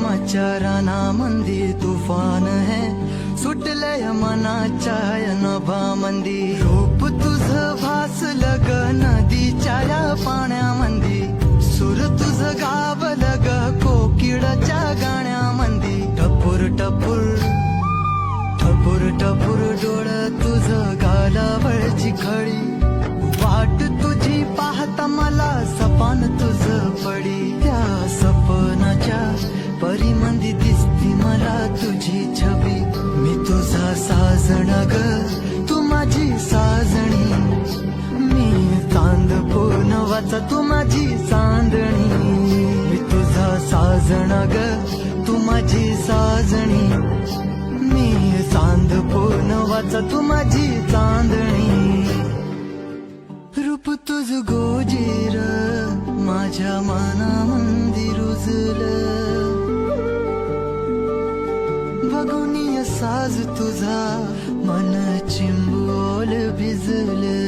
प्रेमाच्या रानामंदी तुफान है सुटलय मनाच्या नभामंदी रूप तुझं भासलं ग नदीच्या या पाण्यामंदी सूर तुझं गावलं ग कोकिळाच्या गाण्यामंदी टपूर टपूर टपूर टपूर डोळं तुझं गालावळची खळी वाट तुझी पाहता मला सपान तुझं पडी त्या सपनाच्या परीमंदी दिसती मला तुझी छबी मी तुझा साजण ग तू माझी साजणी मी चांद पूनवाचा तू माझी चांदणी मी तुझा साजण ग तू माझी साजणी मी चांद पूनवाचा तू माझी चांदणी रूप तुझ गोजीर माझ्या मनामंदी रुजलं बघून साज तुझा मन चिंबोल भिजलं